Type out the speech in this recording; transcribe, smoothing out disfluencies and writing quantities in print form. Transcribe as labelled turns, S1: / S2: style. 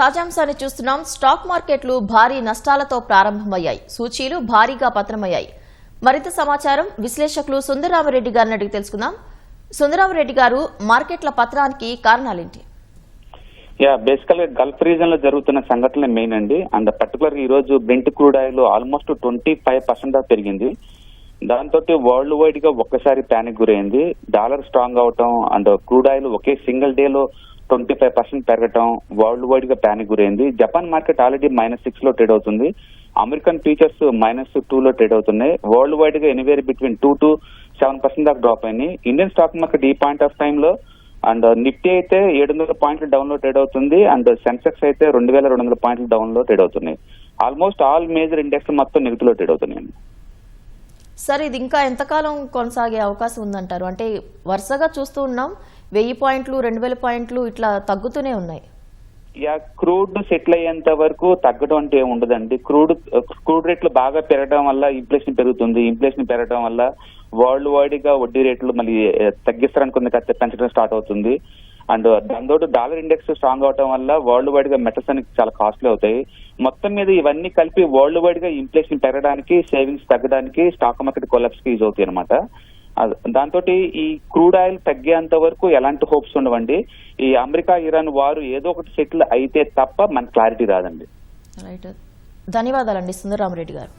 S1: తాజాంశాన్ని చూస్తున్నాం. స్టాక్ మార్కెట్లు భారీ నష్టాలతో ప్రారంభమయ్యాయి. సూచీలు భారీగా పతనమయ్యాయి. మరింత సమాచారం విశ్లేషకులు సుందరరామరెడ్డి గారిని అడిగి తెలుసుకుందాం. సుందరరామరెడ్డి గారు, మార్కెట్ల పతనానికి కారణాలేంటి?
S2: బేసికల్ గా గల్ఫ్ రీజన్ లో జరుగుతున్న సంఘటనలే మెయిన్ అండి. అండ్ పర్టికులర్ ఈ రోజు బ్రెంట్ క్రూడ్ ఆయిల్ ఆల్మోస్ట్ 25% దాకా పెరిగింది. దాంతో వరల్డ్ వైడ్ గా ఒక్కసారి ప్యానిక్ గురైంది. డాలర్ స్ట్రాంగ్ అవటం and crude oil okay single day లో 25% పెరగటం వరల్డ్ వైడ్ గా ప్యానిక్ గురైంది. జపాన్ మార్కెట్ ఆల్రెడీ -6 లో ట్రేడ్ అవుతుంది. అమెరికన్ ఫ్యూచర్స్ -2 లో ట్రేడ్ అవుతున్నాయి. వరల్డ్ వైడ్ గా ఎనీవేర్ బిట్వీన్ 2 to 7% దాకా డ్రాప్ అయింది. ఇండియన్ స్టాక్ మార్కెట్ ఈ పాయింట్ ఆఫ్ టైమ్ లో అండ్ నిఫ్టీ అయితే 700 పాయింట్లు డౌన్ లో ట్రేడ్ అవుతుంది. అండ్ సెన్సెక్స్ అయితే 2200 పాయింట్లు డౌన్ లో ట్రేడ్ అవుతున్నాయి. ఆల్మోస్ట్ ఆల్ మేజర్ ఇండెక్స్ మొత్తం నెగిటివ్ లో ట్రేడ్ అవుతున్నాయి.
S1: సార్, ఇది ఇంకా ఎంతకాలం కొనసాగే అవకాశం ఉందంటారు? అంటే వరుసగా చూస్తూ ఉన్నాం, 1000 పాయింట్లు 2000 పాయింట్లు ఇట్లా తగ్గుతూనే ఉన్నాయి.
S2: క్రూడ్ సెటిల్ అయ్యేంత వరకు తగ్గడం అంటే ఉండదండి. క్రూడ్ రేట్లు బాగా పెరగడం వల్ల ఇన్ఫ్లేషన్ పెరుగుతుంది. ఇన్ఫ్లేషన్ పెరగడం వల్ల వరల్డ్ వైడ్ గా వడ్డీ రేట్లు మళ్ళీ తగ్గిస్తారనుకున్న పెంచడం స్టార్ట్ అవుతుంది. అండ్ దాంతో డాలర్ ఇండెక్స్ స్ట్రాంగ్ అవడం వల్ల వరల్డ్ వైడ్ గా మెటల్స్ అనేది చాలా కాస్ట్లీ అవుతాయి. మొత్తం మీద ఇవన్నీ కలిపి వరల్డ్ వైడ్ గా ఇన్ఫ్లేషన్ పెరగడానికి, సేవింగ్స్ తగ్గడానికి, స్టాక్ మార్కెట్ కొలాప్స్ కి యూజ్ అవుతాయి అనమాట. దాంతో ఈ క్రూడ్ ఆయిల్ తగ్గేంత వరకు ఎలాంటి హోప్స్ ఉండవండి. ఈ అమెరికా ఇరాన్ వారు ఏదో ఒకటి సెటిల్ అయితే తప్ప మనకు క్లారిటీ రాదండి.
S1: రైట్, ధన్యవాదాలండి సుందరరామరెడ్డి గారు.